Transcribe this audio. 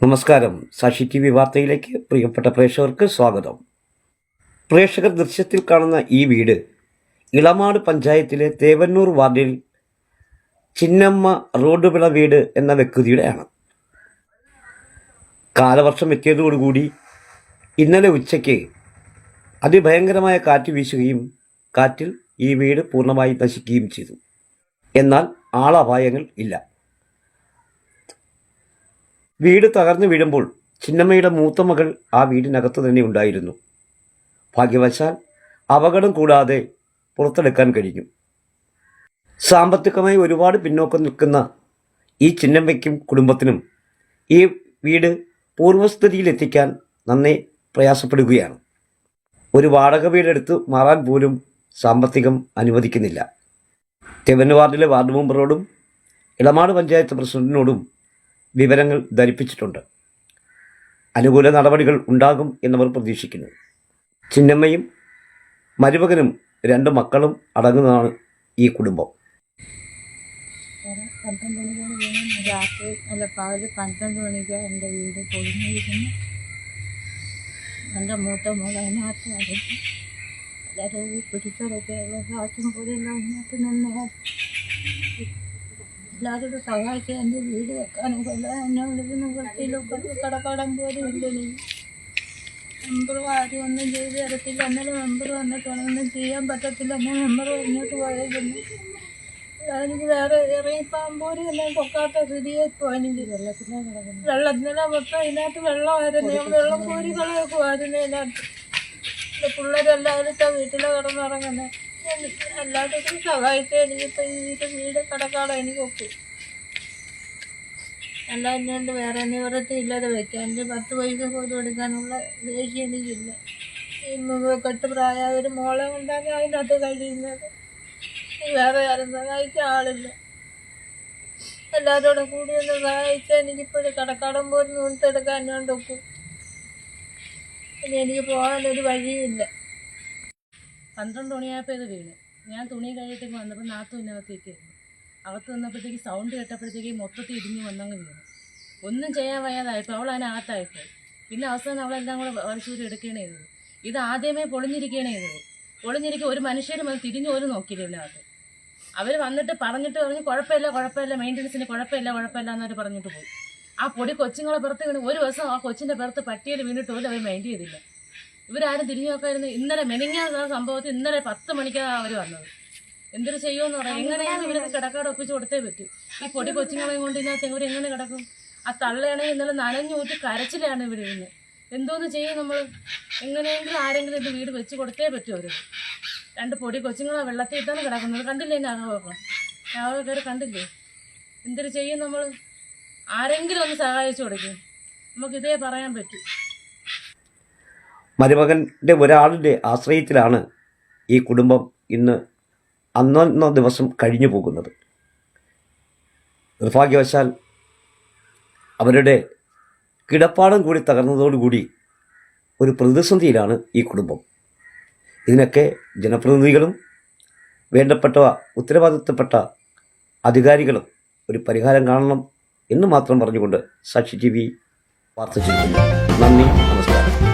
നമസ്കാരം. സാക്ഷി T V വാർത്തയിലേക്ക് പ്രിയപ്പെട്ട പ്രേക്ഷകർക്ക് സ്വാഗതം. പ്രേക്ഷകർ ദൃശ്യത്തിൽ കാണുന്ന ഈ വീട് ഇളമാട് പഞ്ചായത്തിലെ തേവന്നൂർ വാർഡിൽ ചിന്നമ്മ റോഡ് വിള വീട് എന്ന വ്യക്തിയുടെയാണ്. കാലവർഷം എത്തിയതോടുകൂടി ഇന്നലെ ഉച്ചയ്ക്ക് അതിഭയങ്കരമായ കാറ്റ് വീശുകയും കാറ്റിൽ ഈ വീട് പൂർണ്ണമായി നശിക്കുകയും ചെയ്തു. എന്നാൽ ആളപായങ്ങൾ ഇല്ല. വീട് തകർന്നു വീഴുമ്പോൾ ചിന്നമ്മയുടെ മൂത്ത മകൾ ആ വീടിനകത്ത് തന്നെ ഉണ്ടായിരുന്നു. ഭാഗ്യവശാൽ അപകടം കൂടാതെ പുറത്തെടുക്കാൻ കഴിഞ്ഞു. സാമ്പത്തികമായി ഒരുപാട് പിന്നോക്കം നിൽക്കുന്ന ഈ ചിന്നമ്മയ്ക്കും കുടുംബത്തിനും ഈ വീട് പൂർവ്വസ്ഥിതിയിലെത്തിക്കാൻ നന്നേ പ്രയാസപ്പെടുകയാണ്. ഒരു വാടക വീടെടുത്ത് മാറാൻ പോലും സാമ്പത്തികം അനുവദിക്കുന്നില്ല. തേവന്നൂർ വാർഡിലെ വാർഡ് മെമ്പറോടും ഇളമാട് പഞ്ചായത്ത് പ്രസിഡന്റിനോടും വിവരങ്ങൾ ധരിപ്പിച്ചിട്ടുണ്ട്. അനുകൂല നടപടികൾ ഉണ്ടാകും എന്നവർ പ്രതീക്ഷിക്കുന്നു. ചിന്നമ്മയും മരുമകനും 2 മക്കളും അടങ്ങുന്നതാണ് ഈ കുടുംബം. രാത്രി പകല് 12 മണിക്ക് എൻ്റെ വീട് പൊളിഞ്ഞിരിക്കുന്നു. എൻ്റെ മൂത്ത മോൾ അതിനകത്തായിരുന്നു. എല്ലാവരും പിടിച്ചടക്കിയുള്ള ശ്വാസം പോലെല്ലാം അതിനകത്ത് നിന്നായിരുന്നു. എല്ലാവരോടും സഹായിച്ച് എൻ്റെ വീട് വെക്കാനും കൊല്ലാൻ എന്നെ വിളിക്കുന്ന വൃത്തിയിലൊക്കെ കടപ്പാടം പോലും ഇല്ല. മെമ്പറും ആരും ഒന്നും ചെയ്ത് തരത്തില്ല. എന്നാലും മെമ്പർ വന്നിട്ട് ഒന്നും ചെയ്യാൻ പറ്റത്തില്ല. എന്നാൽ മെമ്പർ ഇങ്ങോട്ട് പോയിരുന്നു. എനിക്ക് വേറെ ഇറങ്ങിപ്പാൻ പോലും എല്ലാം പൊക്കാത്ത സ്ഥിതിയെ ഇപ്പോൾ എനിക്ക് വെള്ളത്തിനെ മൊത്തം ഇതിനകത്ത് വെള്ളമായിരുന്നു. വെള്ളം കോരി കളയൊക്കെയായിരുന്നു. ഇതിനകത്ത് പിള്ളേരെല്ലാവരും വീട്ടിലെ കിടന്നിറങ്ങുന്നത്. എല്ലാവരും സഹായിച്ചാൽ എനിക്കിപ്പോൾ ഈ വീട് കടക്കാതെ എനിക്ക് ഒക്കും. എല്ലാം എന്നോണ്ട് വേറെ നിവൃത്തിയില്ലാതെ വയ്ക്കാം. എനിക്ക് 10 പൈസ പോലും എടുക്കാനുള്ള ദേഷ്യം എനിക്കില്ല. ഈ കെട്ടുപ്രായ ഒരു മോളെ കൊണ്ടാണ് അതിനകത്ത് കഴിയുന്നത്. വേറെ ആരും സഹായിക്കാൻ ആളില്ല. എല്ലാവരോടും കൂടി ഒന്ന് സഹായിച്ചാൽ എനിക്കിപ്പോഴും കടക്കാടം പോലും നൂർത്തെടുക്കാൻ എന്നോണ്ട് ഒക്കും. ഇനി എനിക്ക് പോകാനൊരു വഴിയില്ല. 12 മണിയായപ്പോൾ ഇത് വീണ്. ഞാൻ തുണി കഴിയിട്ടേക്ക് വന്നപ്പോൾ നാത്തുവിനകത്തേക്കായിരുന്നു. അകത്ത് വന്നപ്പോഴത്തേക്ക് സൗണ്ട് കേട്ടപ്പോഴത്തേക്ക് മൊത്തത്തിൽ ഇടിഞ്ഞ് വന്നങ്ങ് വീണു. ഒന്നും ചെയ്യാൻ വയ്യാതായപ്പോൾ അവൾ അതിനകത്തായിപ്പോയി. പിന്നെ അവസാനം അവളെല്ലാം കൂടെ വലിച്ചൂരി എടുക്കുകയാണ് ചെയ്തത്. ഇത് ആദ്യമേ പൊളിഞ്ഞിരിക്കുകയാണ് ചെയ്തത്. പൊളിഞ്ഞിരിക്കുക ഒരു മനുഷ്യരും അത് തിരിഞ്ഞു പോലും നോക്കിയില്ല. ഇതിനകത്ത് അവർ വന്നിട്ട് പറഞ്ഞു കുഴപ്പമില്ല മെയിൻ്റനൻസിന് കുഴപ്പമില്ല എന്നവർ പറഞ്ഞിട്ട് പോയി. ആ പൊടി കൊച്ചുങ്ങളെ പുറത്ത് വീണ് ഒരു ദിവസം ആ കൊച്ചിൻ്റെ പുറത്ത് പട്ടിയിൽ വീണിട്ട് പോലും അവർ മൈൻഡ് ചെയ്തില്ല. ഇവരാരും തിരിഞ്ഞു നോക്കായിരുന്നു. ഇന്നലെ മെനിങ്ങാത്ത സംഭവത്തിൽ ഇന്നലെ 10 മണിക്കാണ് അവർ വന്നത്. എന്തൊരു ചെയ്യുമെന്ന് പറയാം. എങ്ങനെയാണ് ഇവരൊക്കെ കിടക്കാട് ഒപ്പിച്ച് കൊടുത്തേ പറ്റൂ. ഈ പൊടി കൊച്ചുങ്ങളെയും കൊണ്ട് ഇതിനകത്ത് ഇവരെങ്ങനെ കിടക്കും? ആ തള്ളയാണെങ്കിൽ ഇന്നലെ നനഞ്ഞൂറ്റി കരച്ചിലാണ് ഇവർ ഇന്ന്. എന്തോന്ന് ചെയ്യും നമ്മൾ? എങ്ങനെയെങ്കിലും ആരെങ്കിലും ഇത് വീട് വെച്ച് കൊടുത്തേ പറ്റൂ. അവർ 2 പൊടി കൊച്ചുങ്ങളെ വെള്ളത്തിൽ ഇട്ടാണ് കിടക്കുന്നത്. കണ്ടില്ലേ ഞാവൊക്കെ കയറി കണ്ടില്ലേ? എന്തൊരു ചെയ്യും നമ്മൾ? ആരെങ്കിലും ഒന്ന് സഹായിച്ചു കൊടുക്കും. നമുക്കിതേ പറയാൻ പറ്റൂ. മരുമകൻ്റെ ഒരാളുടെ ആശ്രയത്തിലാണ് ഈ കുടുംബം ഇന്ന് അന്നൊന്ന ദിവസം കഴിഞ്ഞു പോകുന്നത്. നിർഭാഗ്യവശാൽ അവരുടെ കിടപ്പാടം കൂടി തകർന്നതോടുകൂടി ഒരു പ്രതിസന്ധിയിലാണ് ഈ കുടുംബം. ഇതിനൊക്കെ ജനപ്രതിനിധികളും വേണ്ടപ്പെട്ട ഉത്തരവാദിത്തപ്പെട്ട അധികാരികളും ഒരു പരിഹാരം കാണണം എന്ന് മാത്രം പറഞ്ഞുകൊണ്ട് സാക്ഷി ടി വി വാർത്ത ചെയ്യുന്നു. നന്ദി, നമസ്കാരം.